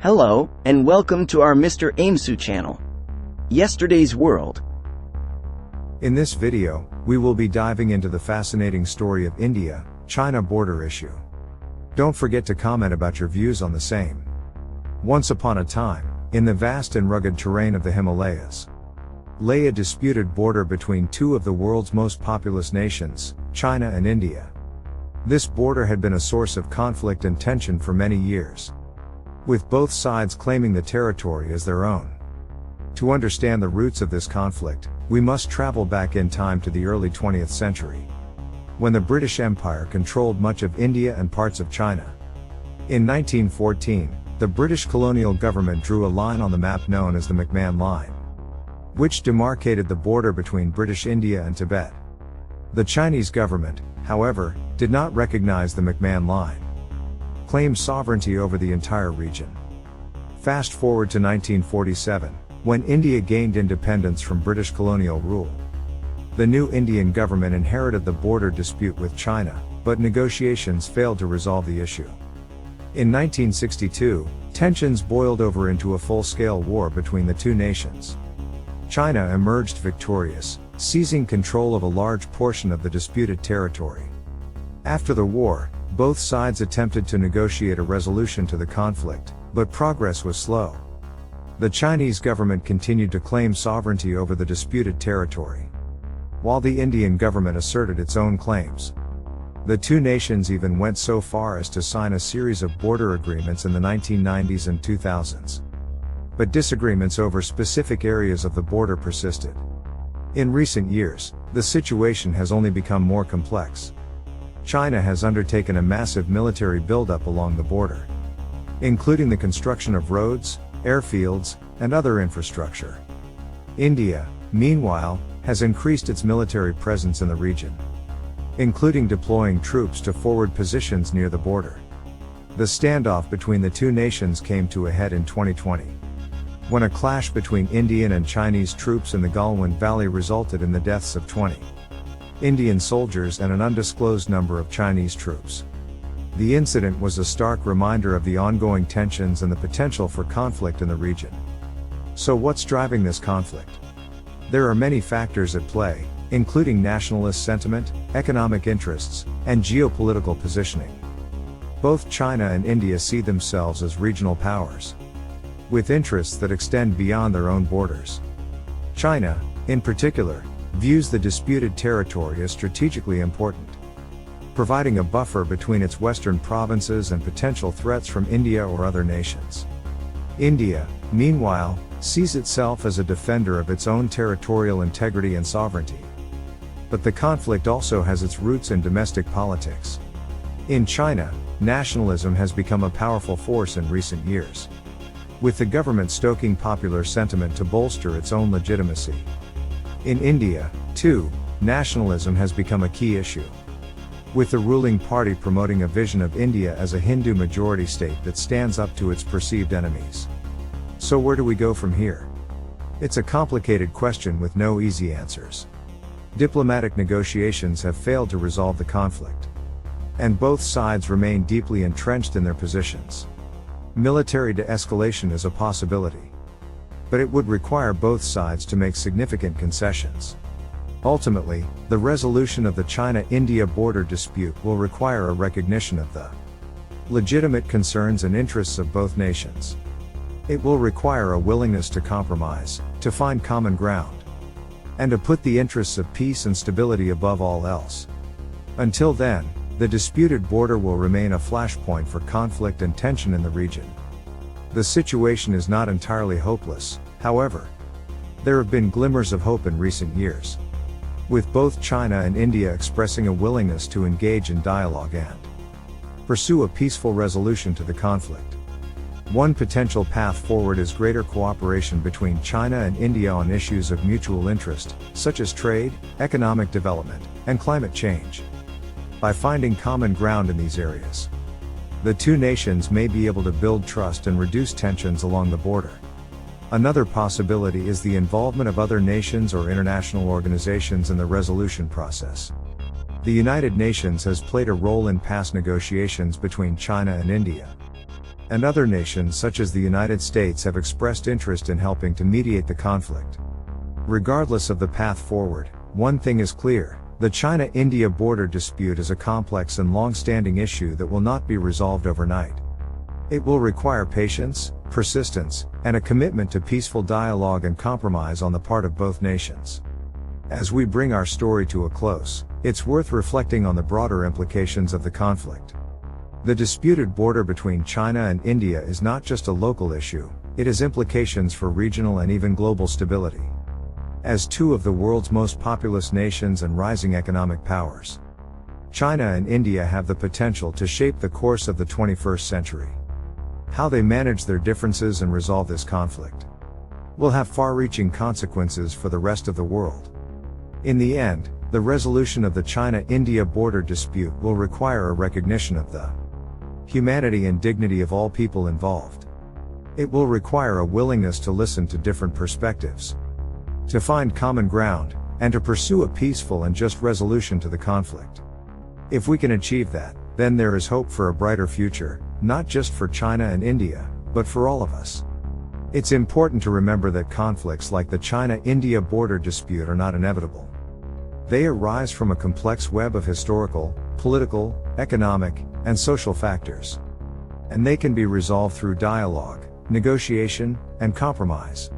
Hello, and welcome to our Mr. Aimsu channel. Yesterday's World. In this video, we will be diving into the fascinating story of India-China border issue. Don't forget to comment about your views on the same. Once upon a time, in the vast and rugged terrain of the Himalayas, lay a disputed border between two of the world's most populous nations, China and India. This border had been a source of conflict and tension for many years, with both sides claiming the territory as their own. To understand the roots of this conflict, we must travel back in time to the early 20th century, when the British Empire controlled much of India and parts of China. In 1914, the British colonial government drew a line on the map known as the McMahon Line, which demarcated the border between British India and Tibet. The Chinese government, however, did not recognize the McMahon Line, claimed sovereignty over the entire region. Fast forward to 1947, when India gained independence from British colonial rule. The new Indian government inherited the border dispute with China, but negotiations failed to resolve the issue. In 1962, tensions boiled over into a full-scale war between the two nations. China emerged victorious, seizing control of a large portion of the disputed territory. After the war, both sides attempted to negotiate a resolution to the conflict, but progress was slow. The Chinese government continued to claim sovereignty over the disputed territory, while the Indian government asserted its own claims. The two nations even went so far as to sign a series of border agreements in the 1990s and 2000s. But disagreements over specific areas of the border persisted. In recent years, the situation has only become more complex. China has undertaken a massive military buildup along the border, including the construction of roads, airfields, and other infrastructure. India, meanwhile, has increased its military presence in the region, including deploying troops to forward positions near the border. The standoff between the two nations came to a head in 2020, when a clash between Indian and Chinese troops in the Galwan Valley resulted in the deaths of 20 Indian soldiers and an undisclosed number of Chinese troops. The incident was a stark reminder of the ongoing tensions and the potential for conflict in the region. So what's driving this conflict? There are many factors at play, including nationalist sentiment, economic interests, and geopolitical positioning. Both China and India see themselves as regional powers, with interests that extend beyond their own borders. China, in particular, views the disputed territory as strategically important, providing a buffer between its western provinces and potential threats from India or other nations. India, meanwhile, sees itself as a defender of its own territorial integrity and sovereignty. But the conflict also has its roots in domestic politics. In China, nationalism has become a powerful force in recent years, with the government stoking popular sentiment to bolster its own legitimacy. In India, too, nationalism has become a key issue, with the ruling party promoting a vision of India as a Hindu majority state that stands up to its perceived enemies. So where do we go from here? It's a complicated question with no easy answers. Diplomatic negotiations have failed to resolve the conflict, and both sides remain deeply entrenched in their positions. Military de-escalation is a possibility, but it would require both sides to make significant concessions. Ultimately, the resolution of the China-India border dispute will require a recognition of the legitimate concerns and interests of both nations. It will require a willingness to compromise, to find common ground, and to put the interests of peace and stability above all else. Until then, the disputed border will remain a flashpoint for conflict and tension in the region. The situation is not entirely hopeless, however. There have been glimmers of hope in recent years, with both China and India expressing a willingness to engage in dialogue and pursue a peaceful resolution to the conflict. One potential path forward is greater cooperation between China and India on issues of mutual interest, such as trade, economic development, and climate change. By finding common ground in these areas, the two nations may be able to build trust and reduce tensions along the border. Another possibility is the involvement of other nations or international organizations in the resolution process. The United Nations has played a role in past negotiations between China and India, and other nations such as the United States have expressed interest in helping to mediate the conflict. Regardless of the path forward, one thing is clear: the China-India border dispute is a complex and long-standing issue that will not be resolved overnight. It will require patience, persistence, and a commitment to peaceful dialogue and compromise on the part of both nations. As we bring our story to a close, it's worth reflecting on the broader implications of the conflict. The disputed border between China and India is not just a local issue, it has implications for regional and even global stability. As two of the world's most populous nations and rising economic powers, China and India have the potential to shape the course of the 21st century. How they manage their differences and resolve this conflict will have far-reaching consequences for the rest of the world. In the end, the resolution of the China-India border dispute will require a recognition of the humanity and dignity of all people involved. It will require a willingness to listen to different perspectives, to find common ground, and to pursue a peaceful and just resolution to the conflict. If we can achieve that, then there is hope for a brighter future, not just for China and India, but for all of us. It's important to remember that conflicts like the China-India border dispute are not inevitable. They arise from a complex web of historical, political, economic, and social factors. And they can be resolved through dialogue, negotiation, and compromise.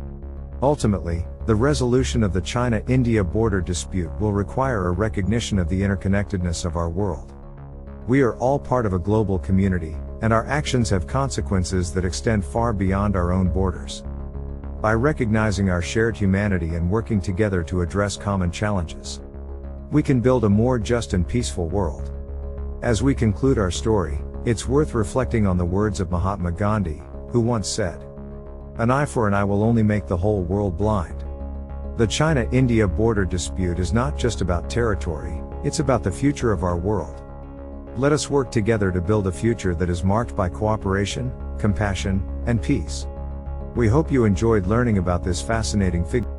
Ultimately, the resolution of the China-India border dispute will require a recognition of the interconnectedness of our world. We are all part of a global community, and our actions have consequences that extend far beyond our own borders. By recognizing our shared humanity and working together to address common challenges, we can build a more just and peaceful world. As we conclude our story, it's worth reflecting on the words of Mahatma Gandhi, who once said, "An eye for an eye will only make the whole world blind." The China-India border dispute is not just about territory, it's about the future of our world. Let us work together to build a future that is marked by cooperation, compassion, and peace. We hope you enjoyed learning about this fascinating figure.